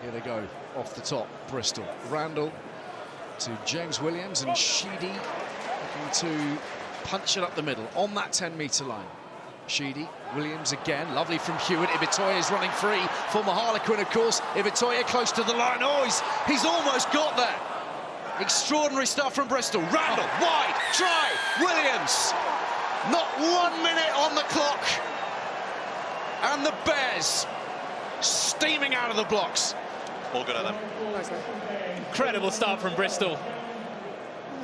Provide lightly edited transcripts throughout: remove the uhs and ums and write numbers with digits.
Here they go, off the top, Bristol. Randall to James Williams, and Sheedy looking to punch it up the middle on that 10-metre line. Sheedy, Williams again, lovely from Hewitt. Ibitoye is running free, former Harlequin, of course. Ibitoye close to the line. Oh, he's almost got there. Extraordinary stuff from Bristol. Randall, wide, try, Williams. Not 1 minute on the clock. And the Bears steaming out of the blocks. All good at them. Incredible start from Bristol.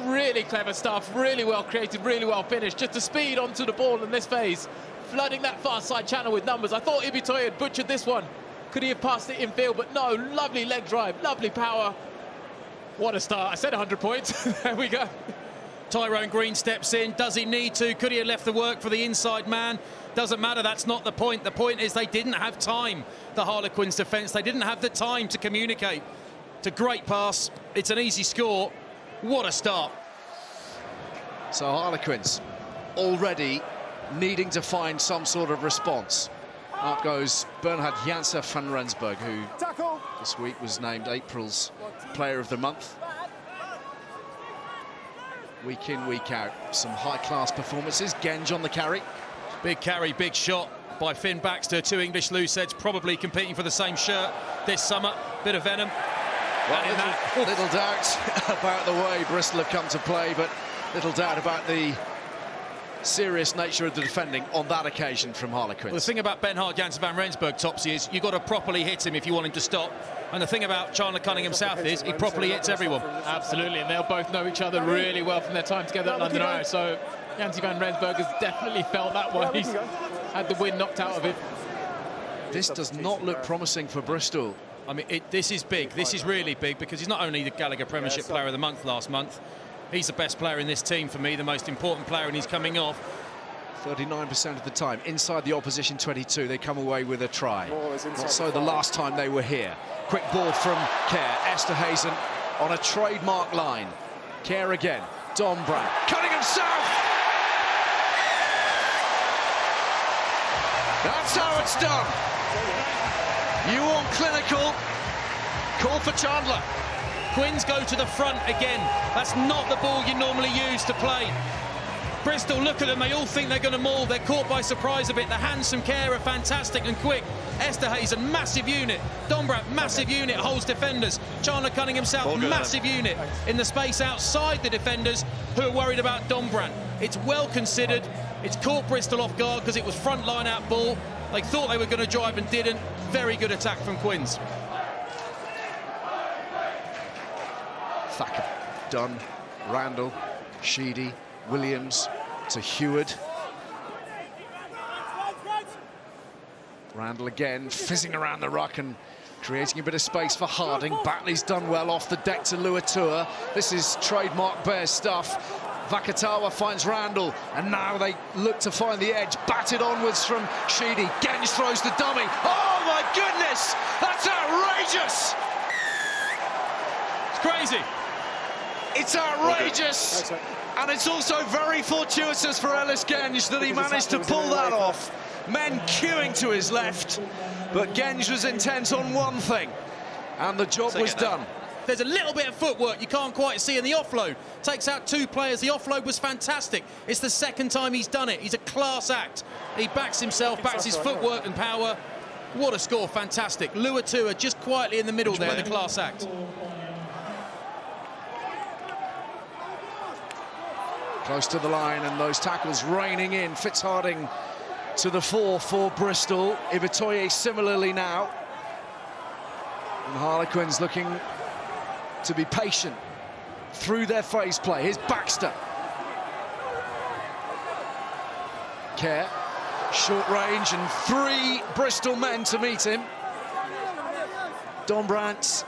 Really clever stuff, really well created, really well finished. Just the speed onto the ball in this phase, flooding that far side channel with numbers. I thought Ibitoye had butchered this one. Could he have passed it in field? But no, lovely leg drive, lovely power. What a start. I said 100 points. There we go. Tyrone Green steps in. Does he need to? Could he have left the work for the inside man? Doesn't matter, that's not the point. The point is they didn't have time, the Harlequins defence. They didn't have the time to communicate. It's a great pass. It's an easy score. What a start. So Harlequins already needing to find some sort of response. Up goes Bernhard Janse van Rensburg, who this week was named April's Player of the Month. Week in, week out, some high-class performances. Genge on the carry. Big carry, big shot by Finn Baxter. Two English loose heads probably competing for the same shirt this summer. Bit of venom. Well, little doubt about the way Bristol have come to play, but little doubt about the serious nature of the defending on that occasion from Harlequins. Well, the thing about Bernhard Janse van Rensburg, Topsy, is you've got to properly hit him if you want him to stop. And the thing about Chandler Cunningham South is he properly hits everyone. Absolutely, and they'll both know each other really well from their time together at London Irish. So Janse van Rensburg has definitely felt that one. He's had the wind knocked out of him. This does not look promising for Bristol. I mean, this is big. This is really big because he's not only the Gallagher Premiership Player of the Month last month, he's the best player in this team for me, the most important player, and he's coming off. 39% of the time, inside the opposition 22, they come away with a try. Not so the last time they were here. Quick ball from Kerr, Esterhazen on a trademark line. Kerr again, Dombrandt, Cunningham South! That's how it's done. You want clinical, call for Chandler. Quins go to the front again. That's not the ball you normally use to play. Bristol, look at them, they all think they're going to maul. They're caught by surprise a bit. The hands from Kerr are fantastic and quick. Esterhazen, massive unit. Dombrandt, massive unit, holds defenders. Chandler Cunningham South, massive unit in the space outside the defenders who are worried about Dombrandt. It's well considered. It's caught Bristol off guard because it was front line out ball. They thought they were going to drive and didn't. Very good attack from Quins. Thacker, Dunn, Randall, Sheedy, Williams to Hewitt. Randall again, fizzing around the ruck and creating a bit of space for Harding. Batley's done well off the deck to Luatua. This is trademark Bears stuff. Vakatawa finds Randall, and now they look to find the edge. Batted onwards from Sheedy. Genge throws the dummy. Oh my goodness! That's outrageous! It's crazy. It's outrageous! And it's also very fortuitous for Ellis Genge that he managed to pull that off. Men queuing to his left, but Genge was intent on one thing, and the job was done. There's a little bit of footwork you can't quite see in the offload. Takes out two players. The offload was fantastic. It's the second time he's done it. He's a class act. He backs himself, backs his footwork and power. What a score, fantastic. Luatua just quietly in the middle there, the class act. Close to the line, and those tackles raining in. Fitzharding to the fore for Bristol. Ibitoye similarly now. And Harlequins looking to be patient through their phase play. Here's Baxter. Kerr, short range, and three Bristol men to meet him. Dombrandt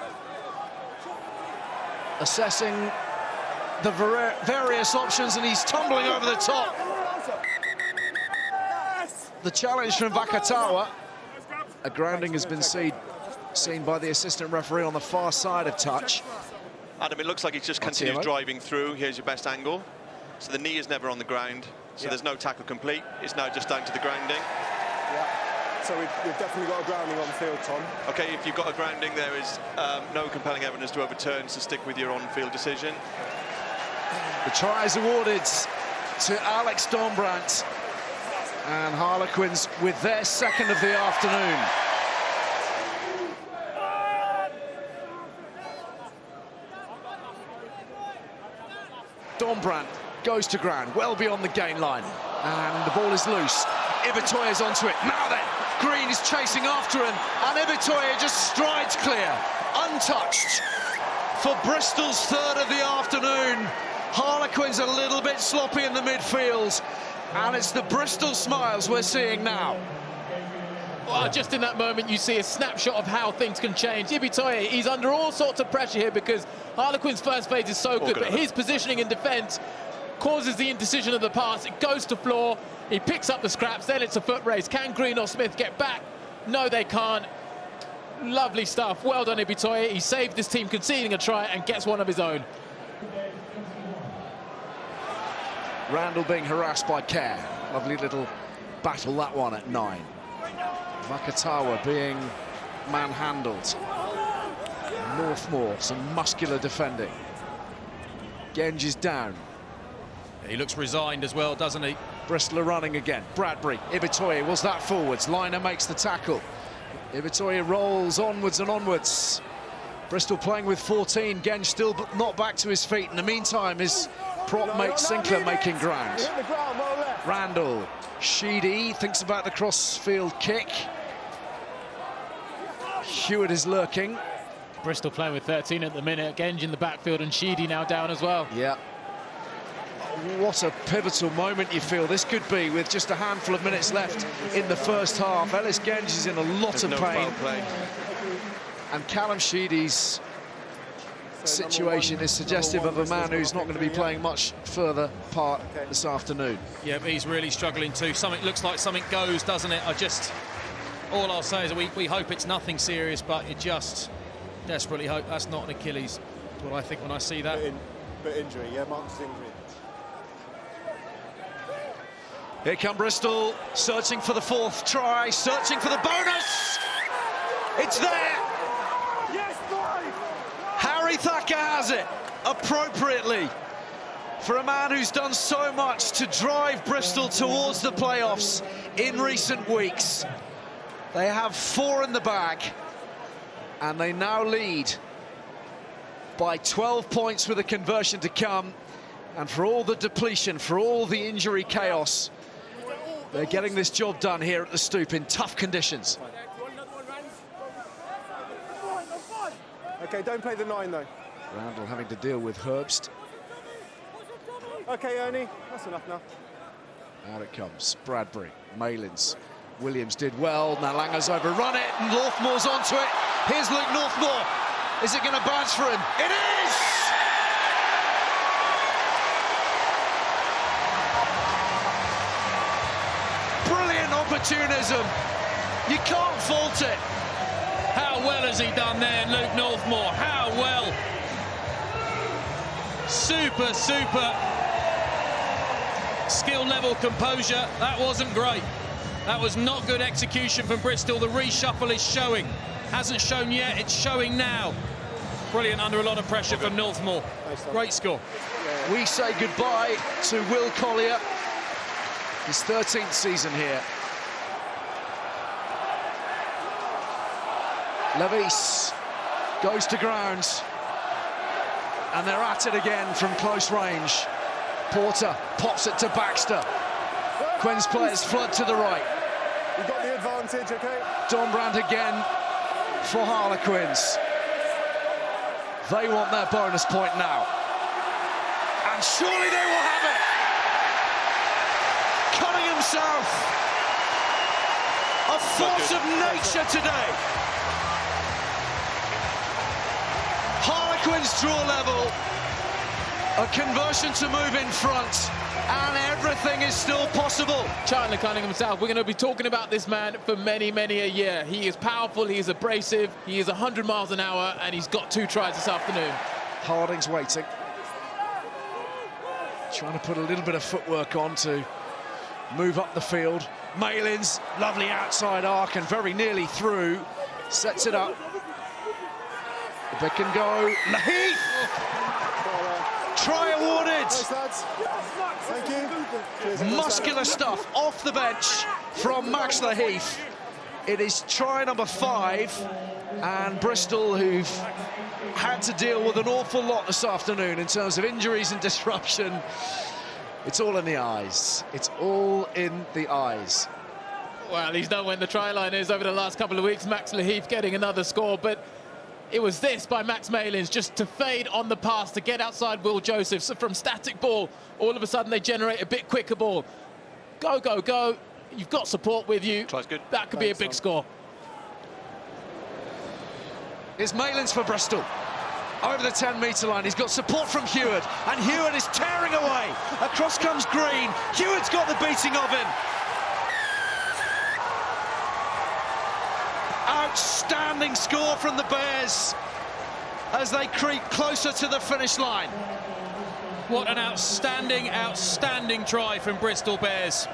assessing the various options, and he's tumbling over the top. The challenge from Vakatawa. A grounding has been seen by the assistant referee on the far side of touch. Adam, it looks like he's just continues driving through. Here's your best angle. So the knee is never on the ground, so there's no tackle complete. It's now just down to the grounding. So we've definitely got a grounding on the field, Tom. OK, if you've got a grounding, there is no compelling evidence to overturn, so stick with your on-field decision. The try is awarded to Alex Dombrandt, and Harlequins with their second of the afternoon. Dombrandt goes to ground, well beyond the gain line, and the ball is loose. Ibitoye's onto it. Now then, Green is chasing after him, and Ibitoye just strides clear, untouched, for Bristol's third of the afternoon. Harlequins a little bit sloppy in the midfield, and it's the Bristol smiles we're seeing now. Well, just in that moment, you see a snapshot of how things can change. Ibitoye, he's under all sorts of pressure here because Harlequins' first phase is so good, but his positioning in defence causes the indecision of the pass. It goes to floor, he picks up the scraps, then it's a foot race. Can Green or Smith get back? No, they can't. Lovely stuff. Well done, Ibitoye. He saved this team conceding a try and gets one of his own. Randall being harassed by Kerr. Lovely little battle, that one, at 9. Vakatawa being manhandled. Northmore, some muscular defending. Genge is down. He looks resigned as well, doesn't he? Bristol are running again. Bradbury, Ibitoye, was that forwards? Liner makes the tackle. Ibitoye rolls onwards and onwards. Bristol playing with 14. Genge still not back to his feet. In the meantime, his prop mate Sinclair making ground. Randall, Sheedy thinks about the cross-field kick. Hewitt is lurking. Bristol playing with 13 at the minute. Genge in the backfield and Sheedy now down as well. Yeah. What a pivotal moment you feel this could be with just a handful of minutes left in the first half. Ellis Genge is in a lot of pain. And Callum Sheedy's situation is suggestive of a man who's not going to be playing much further part this afternoon. Yeah, but he's really struggling too. Something looks like something goes, doesn't it? All I'll say is we hope it's nothing serious, but you just desperately hope that's not an Achilles. That's what I think when I see that. Bit injury, yeah, Mark's injury. Here come Bristol, searching for the fourth try, searching for the bonus. It's there. Yes, boy! Harry Thacker has it, appropriately, for a man who's done so much to drive Bristol towards the playoffs in recent weeks. They have 4 in the bag, and they now lead by 12 points with a conversion to come. And for all the depletion, for all the injury chaos, they're getting this job done here at the Stoop in tough conditions. OK, don't play the 9, though. Randall having to deal with Herbst. OK, Ernie, that's enough now. Out it comes. Bradbury, Malins. Williams did well. Now Langer's overrun it, and Northmore's onto it. Here's Luke Northmore. Is it going to bounce for him? It is! Brilliant opportunism. You can't fault it. How well has he done there, Luke Northmore? How well. Super skill level composure. That wasn't great. That was not good execution from Bristol. The reshuffle is showing. Hasn't shown yet, it's showing now. Brilliant under a lot of pressure from Northmore. Great score. We say goodbye to Will Collier. His 13th season here. Levis goes to ground. And they're at it again from close range. Porter pops it to Baxter. Quinn's players flood to the right. You got the advantage, OK? Dombrandt again for Harlequins. They want their bonus point now. And surely they will have it. Cunningham South. A force of nature today. Harlequins draw level. A conversion to move in front, and everything is still possible. Chandler Cunningham South, we're going to be talking about this man for many a year. He is powerful, he is abrasive, he is 100 miles an hour, and he's got 2 tries this afternoon. Harding's waiting. Trying to put a little bit of footwork on to move up the field. Malins, lovely outside arc and very nearly through. Sets it up. If it can go. Laheath! Try awarded. Thanks, lads. Thank you. Cheers, Muscular stuff off the bench from Max Laheath. It is try number 5, and Bristol, who've had to deal with an awful lot this afternoon in terms of injuries and disruption. It's all in the eyes. It's all in the eyes. Well, he's known when the try line is over the last couple of weeks. Max Laheath getting another score, but it was this by Max Malins, just to fade on the pass, to get outside Will Joseph. So from static ball, all of a sudden they generate a bit quicker ball. Go, go, go. You've got support with you. Tries good. That could be a big score. Here's Malins for Bristol. Over the 10-metre line, he's got support from Heward, and Heward is tearing away. Across comes Green. Heward's got the beating of him. Outstanding score from the Bears as they creep closer to the finish line. What an outstanding, outstanding try from Bristol Bears.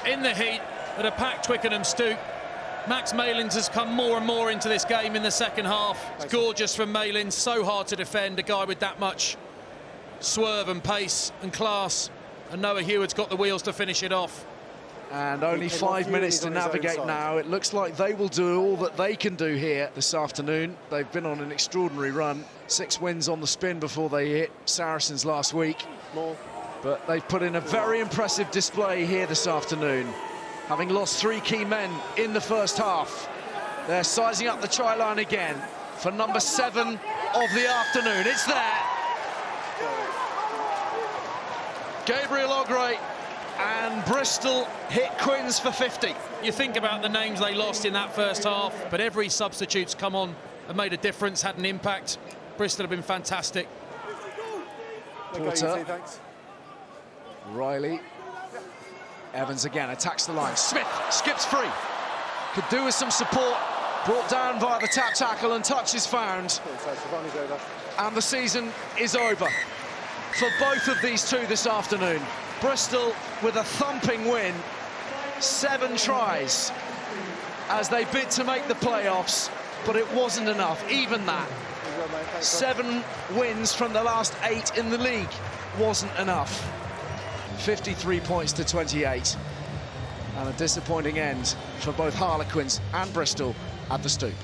In the heat at a packed Twickenham Stoop, Max Malins has come more and more into this game in the second half. It's gorgeous from Malins, so hard to defend, a guy with that much swerve and pace and class. And Noah Heward's got the wheels to finish it off. And only 5 minutes to navigate now. It looks like they will do all that they can do here this afternoon. They've been on an extraordinary run. 6 wins on the spin before they hit Saracens last week. But they've put in a very impressive display here this afternoon, having lost 3 key men in the first half. They're sizing up the try line again for number 7 of the afternoon. It's there. Gabriel Ogre, and Bristol hit Quins for 50. You think about the names they lost in that first half, but every substitute's come on and made a difference, had an impact. Bristol have been fantastic. Porter. Riley. Evans again attacks the line. Smith skips free. Could do with some support. Brought down via the tap tackle, and touch is found. And the season is over for both of these two this afternoon. Bristol with a thumping win. 7 tries as they bid to make the playoffs, but it wasn't enough. Even that. 7 wins from the last 8 in the league wasn't enough. 53 points to 28, and a disappointing end for both Harlequins and Bristol at the Stoop.